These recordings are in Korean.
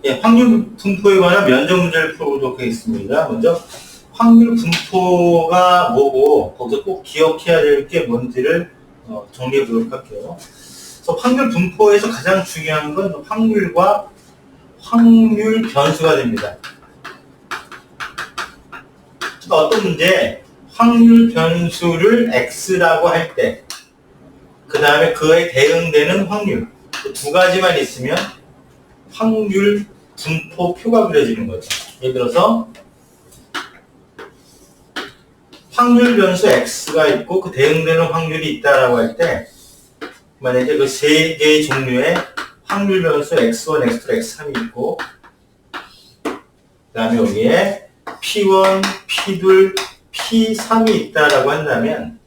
예, 확률 분포에 관한 면접 문제를 풀어보도록 하겠습니다. 먼저 확률 분포가 뭐고 거기서 꼭 기억해야 될 게 뭔지를 정리해 보도록 할게요. 그래서 확률 분포에서 가장 중요한 건 확률과 확률 변수가 됩니다. 어떤 문제 확률 변수를 x라고 할 때 그 다음에 그에 대응되는 확률 두 가지만 있으면 확률 분포표가 그려지는 거죠. 예를 들어서 확률 변수 x가 있고 그 대응되는 확률이 있다라고 할 때 만약에 그 세 개의 종류의 확률 변수 x1, x2, x3이 있고 그 다음에 여기에 p1, p2, p3이 있다라고 한다면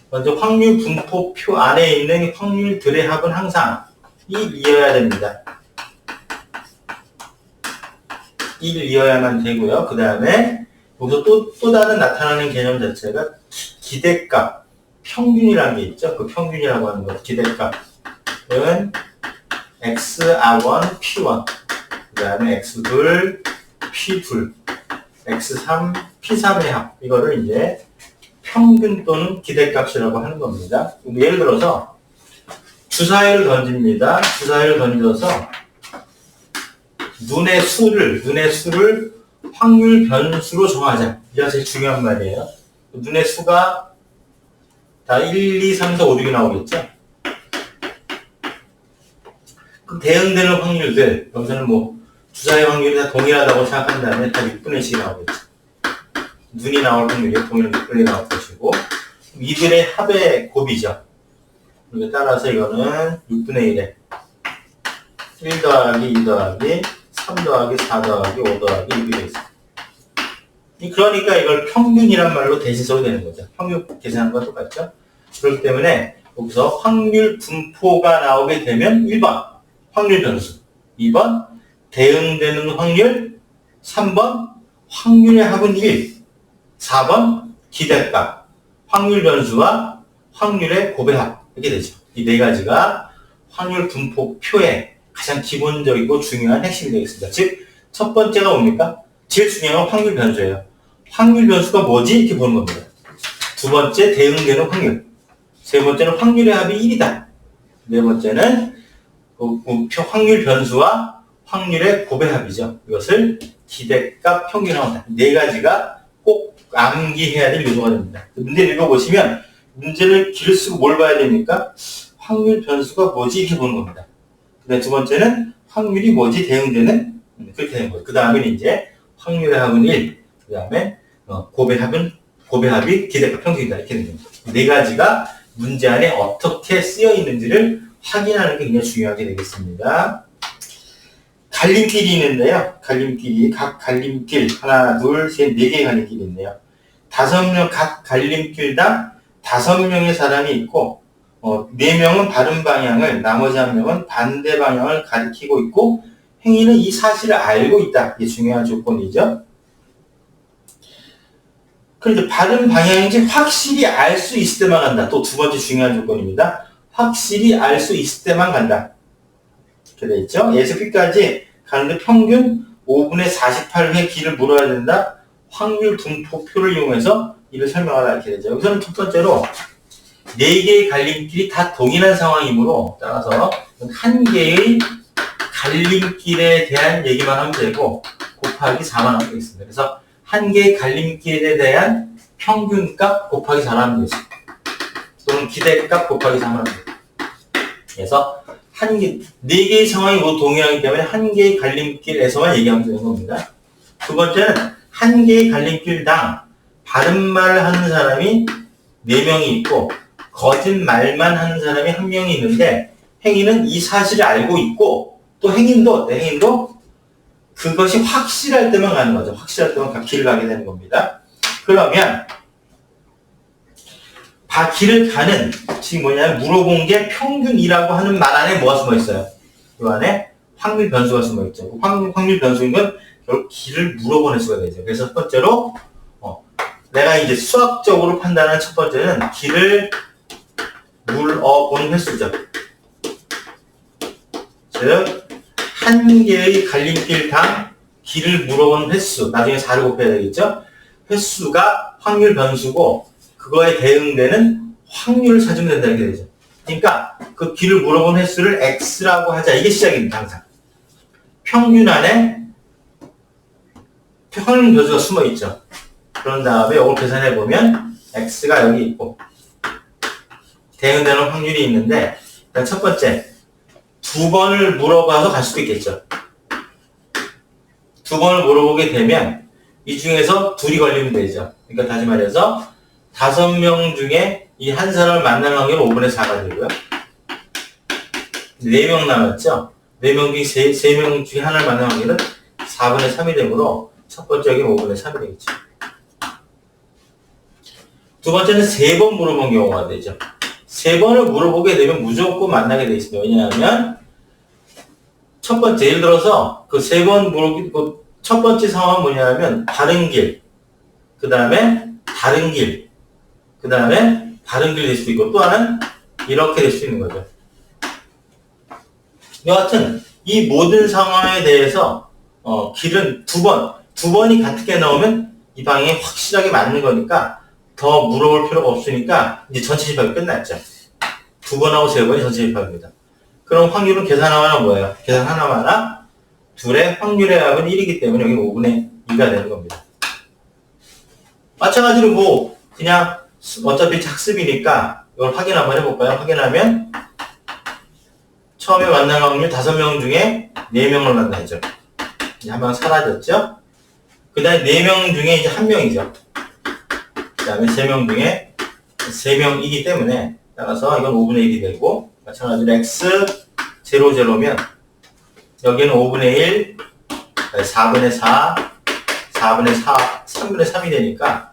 먼저 확률 분포표 안에 있는 확률들의 합은 항상 1이어야 됩니다. 1이어야만 되고요. 그 다음에 여기서 또 다른 나타나는 개념 자체가 기대값, 평균이라는 게 있죠. 그 평균이라고 하는 거, 기대값은 xr1, p1, 그 다음에 x2, p2, x3, p3의 합. 이거를 이제 평균 또는 기대값이라고 하는 겁니다. 예를 들어서 주사위를 던집니다. 주사위를 던져서 눈의 수를 확률 변수로 정하자. 이게 제일 중요한 말이에요. 눈의 수가 다 1, 2, 3, 4, 5, 6이 나오겠죠? 그 대응되는 확률들, 여기서는 뭐 주사위 확률이 다 동일하다고 생각한다면 다 6분의 1씩 나오겠죠. 눈이 나올 확률이 동일 6분의 1 나올 것이고 이들의 합의 곱이죠. 따라서 이거는 6분의 1에 1 더하기 2 더하기 3 더하기 4 더하기 5 더하기 6이 되겠습니다. 그러니까 이걸 평균이란 말로 대신 써도 되는 거죠. 평균 계산한 것과 똑같죠. 그렇기 때문에 여기서 확률 분포가 나오게 되면 1번 확률 변수, 2번 대응되는 확률, 3번 확률의 합은 1, 4번 기대값, 확률 변수와 확률의 곱의 합. 이렇게 되죠. 이 네 가지가 확률 분포표의 가장 기본적이고 중요한 핵심이 되겠습니다. 즉, 첫 번째가 뭡니까? 제일 중요한 건 확률 변수예요. 확률 변수가 뭐지? 이렇게 보는 겁니다. 두 번째, 대응되는 확률. 세 번째는 확률의 합이 1이다. 네 번째는 확률 변수와 확률의 곱의 합이죠. 이것을 기대값, 평균화한다. 네 가지가 꼭 암기해야 될 요소가 됩니다. 문제를 읽어보시면 문제를 길을 쓰고 뭘 봐야 됩니까? 확률 변수가 뭐지? 이렇게 보는 겁니다. 그 다음에 두 번째는 확률이 뭐지? 대응되는? 그렇게 되는 거예요. 그 다음에 이제 확률의 합은 1, 그 다음에 곱의 합이 기대값 평균이다. 이렇게 되는 겁니다. 네 가지가 문제 안에 어떻게 쓰여 있는지를 확인하는 게 굉장히 중요하게 되겠습니다. 갈림길이 있는데요. 각 갈림길, 하나, 둘, 셋, 네 개의 갈림길이 있네요. 5명, 각 갈림길당 5명의 사람이 있고, 4명은 바른 방향을, 나머지 1명은 반대 방향을 가리키고 있고, 행위는 이 사실을 알고 있다. 이게 중요한 조건이죠. 그런데 바른 방향인지 확실히 알 수 있을 때만 간다. 또 두 번째 중요한 조건입니다. 확실히 알 수 있을 때만 간다. 이렇게 돼 있죠. A에서 B까지 가는데 평균 5분의 48회 길을 물어야 된다. 확률 분포표를 이용해서 이를 설명하라. 이렇게 되죠. 여기서는 첫 번째로 4개의 갈림길이 다 동일한 상황이므로 따라서 한 개의 갈림길에 대한 얘기만 하면 되고 곱하기 4만 하면 되겠습니다. 그래서 한 개의 갈림길에 대한 평균값 곱하기 4만 하면 되겠습니다. 또는 기대값 곱하기 4만 하면 됩니다. 그래서 네 개의 상황이 모두 동일하기 때문에 한 개의 갈림길에서만 얘기하면 되는 겁니다. 두 번째는 한 개의 갈림길당 바른 말을 하는 사람이 4명이 있고 거짓말만 하는 사람이 1명이 있는데 행위는 이 사실을 알고 있고 또 행인도 그것이 확실할 때만 가는 거죠. 확실할 때만 길을 가게 되는 겁니다. 그러면 길을 가는 지금 뭐냐면 물어본 게 평균이라고 하는 말 안에 뭐가 숨어 있어요? 이 안에 확률 변수가 숨어 있죠. 확률 변수인 건 결국 길을 물어보는 수가 되죠. 그래서 첫 번째로 내가 이제 수학적으로 판단하는 첫 번째는 길을 물어보는 횟수죠. 즉 한 개의 갈림길당 길을 물어본 횟수, 나중에 4를 곱해야 되겠죠? 횟수가 확률 변수고 그거에 대응되는 확률을 찾으면 된다 이렇게 되죠. 그러니까 그 길을 물어본 횟수를 x라고 하자. 이게 시작입니다. 항상. 평균 안에 확률 변수가 숨어 있죠. 그런 다음에 이걸 계산해 보면 x가 여기 있고 대응되는 확률이 있는데 일단 첫 번째 2번을 물어봐서 갈 수도 있겠죠. 2번을 물어보게 되면 이 중에서 둘이 걸리면 되죠. 그러니까 다시 말해서 5명 중에 이 한 사람을 만나는 확률은 5분의 4가 되고요. 4명 남았죠. 4명 중에 3명 중에 하나를 만나는 확률은 4분의 3이 되므로 첫 번째 여기는 5분의 3이 되겠죠. 두 번째는 3번 물어본 경우가 되죠. 3번을 물어보게 되면 무조건 만나게 돼 있습니다. 왜냐하면 첫 번째 예를 들어서 그 3번 물어보기 첫 번째 상황은 뭐냐면 다른 길, 그 다음에 다른 길, 그 다음에 다른 길 될 수도 있고 또 하나는 이렇게 될 수 있는 거죠. 여하튼 이 모든 상황에 대해서 길은 두 번이 같게 나오면 이 방향이 확실하게 맞는 거니까 더 물어볼 필요가 없으니까 이제 전체 집합이 끝났죠. 2번하고 3번이 전체 집합입니다. 그럼 확률은 계산하면 뭐예요? 계산 하나마나 둘의 확률의 합은 1이기 때문에 여기 5분의 2가 되는 겁니다. 마찬가지로 뭐 그냥 어차피 학습이니까 이걸 확인 한번 해볼까요? 확인하면 처음에 만날 확률 5명 중에 4명을 만나죠. 이제 한 명 사라졌죠? 그 다음에 4명 중에 이제 1명이죠. 그 다음에 3명 중에 3명이기 때문에 따라서 이건 5분의 1이 되고 마찬가지로 x 0, 0면 여기는 5분의 1, 4분의 4, 4분의 4, 3분의 3이 되니까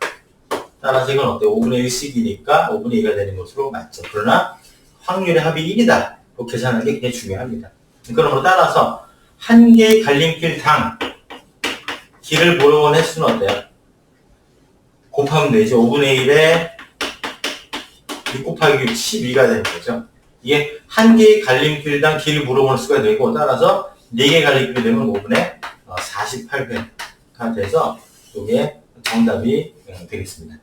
따라서 이건 어때요? 5분의 1씩이니까 5분의 2가 되는 것으로 맞죠. 그러나 확률의 합이 1이다. 계산하는 게 굉장히 중요합니다. 그러므로 따라서 한 개의 갈림길당 길을 물어본 횟수는 어때요? 곱하면 되죠. 5분의 1에 6 곱하기 6, 12가 되는 거죠. 이게 한 개의 갈림길당 길을 물어보는 수가 되고 따라서 4개의 갈림길이 되면 5분의 48배가 돼서 이게 정답이 되겠습니다.